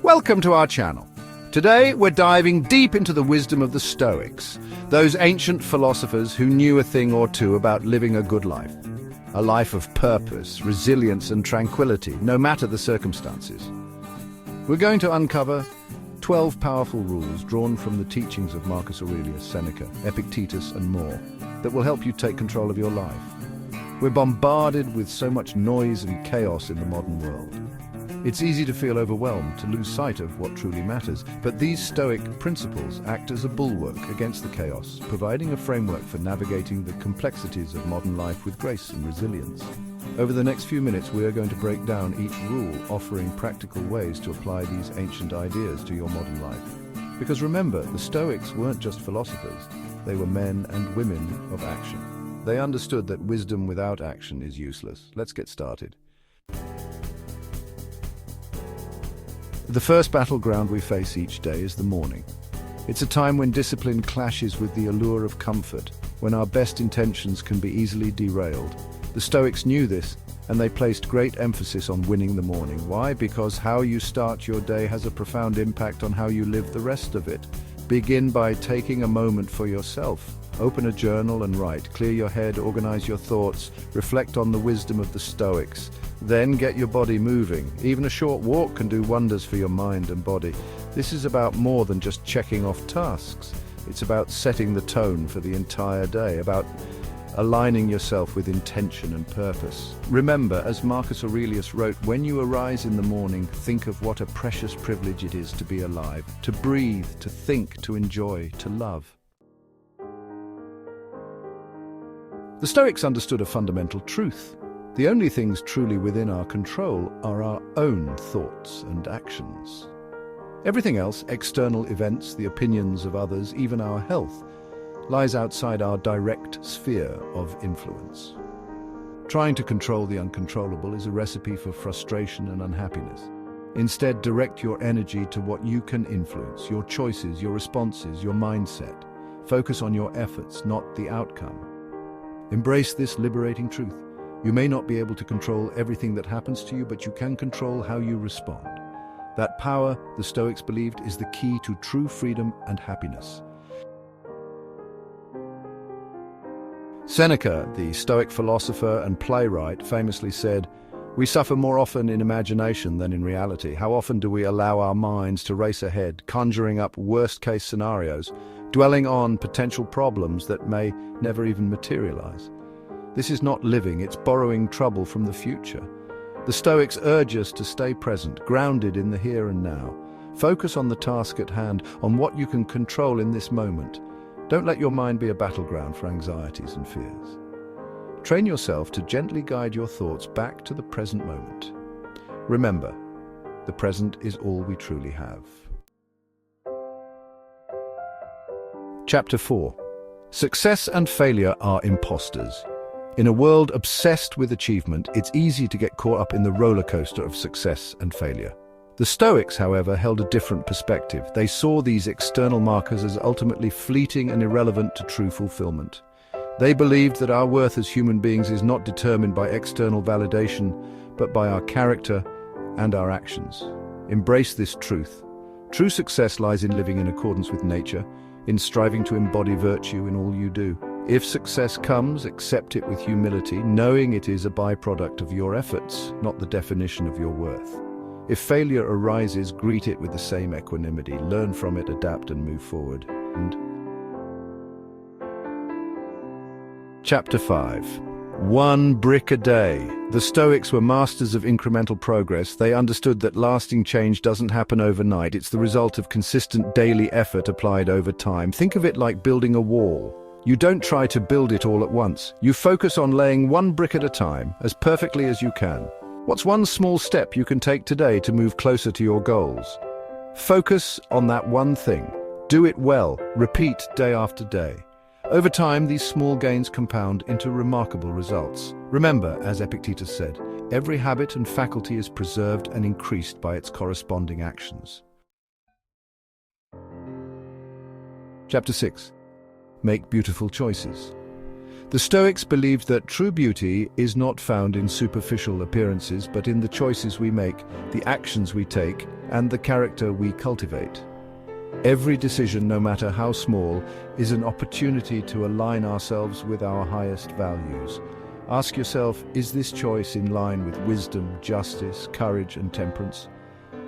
Welcome to our channel. Today we're diving deep into the wisdom of the Stoics, those ancient philosophers who knew a thing or two about living a good life. A life of purpose, resilience and tranquility, no matter the circumstances. We're going to uncover 12 powerful rules drawn from the teachings of Marcus Aurelius, Seneca, Epictetus and more that will help you take control of your life. We're bombarded with so much noise and chaos in the modern world. It's easy to feel overwhelmed, to lose sight of what truly matters, but these Stoic principles act as a bulwark against the chaos, providing a framework for navigating the complexities of modern life with grace and resilience. Over the next few minutes, we are going to break down each rule, offering practical ways to apply these ancient ideas to your modern life. Because remember, the Stoics weren't just philosophers, they were men and women of action. They understood that wisdom without action is useless. Let's get started. The first battleground we face each day is the morning. It's a time when discipline clashes with the allure of comfort, when our best intentions can be easily derailed. The Stoics knew this, and they placed great emphasis on winning the morning. Why? Because how you start your day has a profound impact on how you live the rest of it. Begin by taking a moment for yourself. Open a journal and write. Clear your head, organize your thoughts, reflect on the wisdom of the Stoics. Then get your body moving. Even a short walk can do wonders for your mind and body. This is about more than just checking off tasks. It's about setting the tone for the entire day, about aligning yourself with intention and purpose. Remember, as Marcus Aurelius wrote, when you arise in the morning, think of what a precious privilege it is to be alive, to breathe, to think, to enjoy, to love. The Stoics understood a fundamental truth. The only things truly within our control are our own thoughts and actions. Everything else, external events, the opinions of others, even our health, lies outside our direct sphere of influence. Trying to control the uncontrollable is a recipe for frustration and unhappiness. Instead, direct your energy to what you can influence, your choices, your responses, your mindset. Focus on your efforts, not the outcome. Embrace this liberating truth. You may not be able to control everything that happens to you, but you can control how you respond. That power, the Stoics believed, is the key to true freedom and happiness. Seneca, the Stoic philosopher and playwright, famously said, "We suffer more often in imagination than in reality. How often do we allow our minds to race ahead, conjuring up worst-case scenarios, dwelling on potential problems that may never even materialize? This is not living, it's borrowing trouble from the future." The Stoics urge us to stay present, grounded in the here and now. Focus on the task at hand, on what you can control in this moment. Don't let your mind be a battleground for anxieties and fears. Train yourself to gently guide your thoughts back to the present moment. Remember, the present is all we truly have. Chapter 4. Success and failure are imposters. In a world obsessed with achievement, it's easy to get caught up in the roller coaster of success and failure. The Stoics, however, held a different perspective. They saw these external markers as ultimately fleeting and irrelevant to true fulfillment. They believed that our worth as human beings is not determined by external validation, but by our character and our actions. Embrace this truth. True success lies in living in accordance with nature, in striving to embody virtue in all you do. If success comes, accept it with humility, knowing it is a byproduct of your efforts, not the definition of your worth. If failure arises, greet it with the same equanimity, learn from it, adapt and move forward. Chapter 5. 1 brick a day. The Stoics were masters of incremental progress. They understood that lasting change doesn't happen overnight. It's the result of consistent daily effort applied over time. Think of it like building a wall. You don't try to build it all at once. You focus on laying one brick at a time, as perfectly as you can. What's one small step you can take today to move closer to your goals? Focus on that one thing. Do it well. Repeat day after day. Over time, these small gains compound into remarkable results. Remember, as Epictetus said, every habit and faculty is preserved and increased by its corresponding actions. Chapter 6. Make beautiful choices. The Stoics believed that true beauty is not found in superficial appearances, but in the choices we make, the actions we take, and the character we cultivate. Every decision, no matter how small, is an opportunity to align ourselves with our highest values. Ask yourself, is this choice in line with wisdom, justice, courage, and temperance?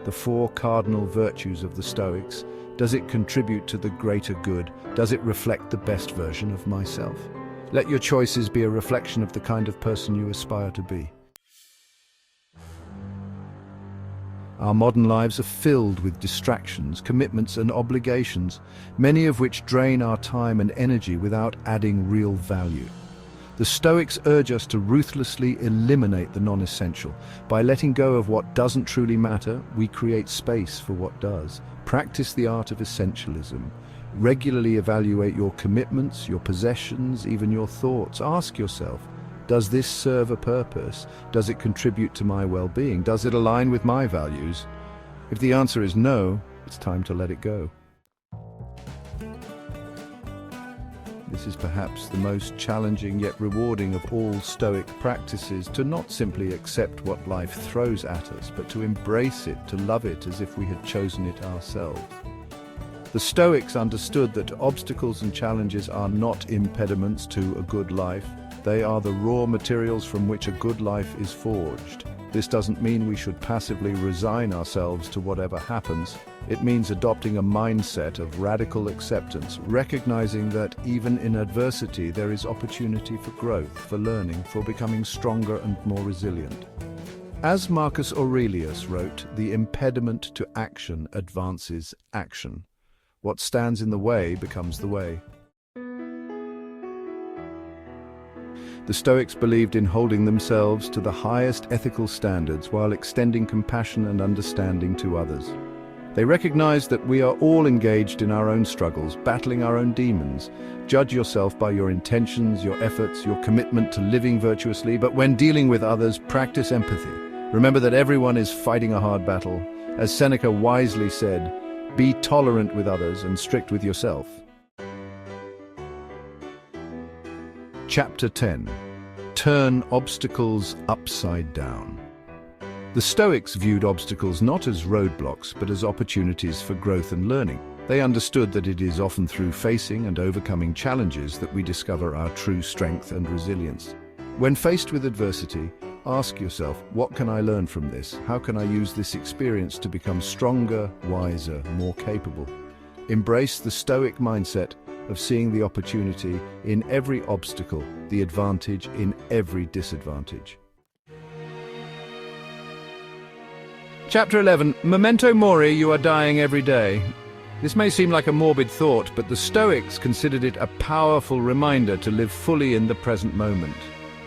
The four cardinal virtues of the Stoics. Does it contribute to the greater good? Does it reflect the best version of myself? Let your choices be a reflection of the kind of person you aspire to be. Our modern lives are filled with distractions, commitments, and obligations, many of which drain our time and energy without adding real value. The Stoics urge us to ruthlessly eliminate the non-essential. By letting go of what doesn't truly matter, we create space for what does. Practice the art of essentialism. Regularly evaluate your commitments, your possessions, even your thoughts. Ask yourself, does this serve a purpose? Does it contribute to my well-being? Does it align with my values? If the answer is no, it's time to let it go. This is perhaps the most challenging yet rewarding of all Stoic practices, to not simply accept what life throws at us, but to embrace it, to love it as if we had chosen it ourselves. The Stoics understood that obstacles and challenges are not impediments to a good life. They are the raw materials from which a good life is forged. This doesn't mean we should passively resign ourselves to whatever happens. It means adopting a mindset of radical acceptance, recognizing that even in adversity there is opportunity for growth, for learning, for becoming stronger and more resilient. As Marcus Aurelius wrote, the impediment to action advances action. What stands in the way becomes the way. The Stoics believed in holding themselves to the highest ethical standards while extending compassion and understanding to others. They recognized that we are all engaged in our own struggles, battling our own demons. Judge yourself by your intentions, your efforts, your commitment to living virtuously, but when dealing with others, practice empathy. Remember that everyone is fighting a hard battle. As Seneca wisely said, be tolerant with others and strict with yourself. Chapter 10. Turn obstacles upside down. The Stoics viewed obstacles not as roadblocks, but as opportunities for growth and learning. They understood that it is often through facing and overcoming challenges that we discover our true strength and resilience. When faced with adversity, ask yourself, what can I learn from this? How can I use this experience to become stronger, wiser, more capable? Embrace the Stoic mindset of seeing the opportunity in every obstacle, the advantage in every disadvantage. Chapter 11. Memento mori, you are dying every day. This may seem like a morbid thought, but the Stoics considered it a powerful reminder to live fully in the present moment.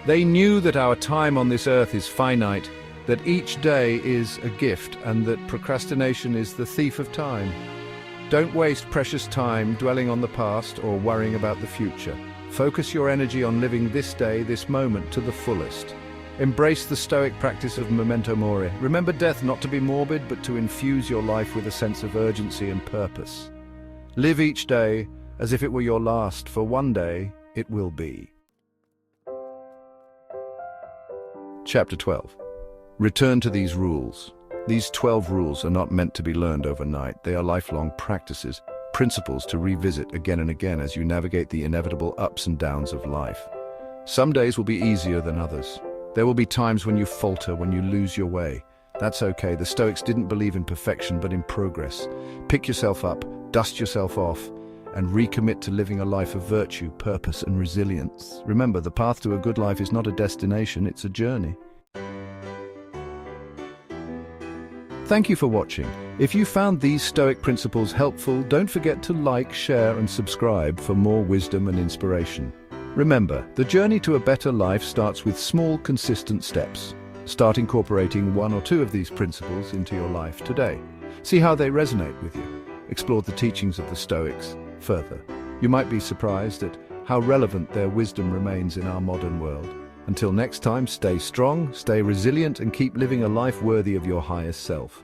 They knew that our time on this earth is finite, that each day is a gift, and that procrastination is the thief of time. Don't waste precious time dwelling on the past or worrying about the future. Focus your energy on living this day, this moment, to the fullest. Embrace the Stoic practice of memento mori. Remember death not to be morbid, but to infuse your life with a sense of urgency and purpose. Live each day as if it were your last, for one day it will be. Chapter 12. Return to these rules. These 12 rules are not meant to be learned overnight. They are lifelong practices, principles to revisit again and again as you navigate the inevitable ups and downs of life. Some days will be easier than others. There will be times when you falter, when you lose your way. That's okay. The Stoics didn't believe in perfection, but in progress. Pick yourself up, dust yourself off, and recommit to living a life of virtue, purpose, and resilience. Remember, the path to a good life is not a destination, it's a journey. Thank you for watching. If you found these Stoic principles helpful, don't forget to like, share, and subscribe for more wisdom and inspiration. Remember, the journey to a better life starts with small, consistent steps. Start incorporating one or two of these principles into your life today. See how they resonate with you. Explore the teachings of the Stoics further. You might be surprised at how relevant their wisdom remains in our modern world. Until next time, stay strong, stay resilient, and keep living a life worthy of your highest self.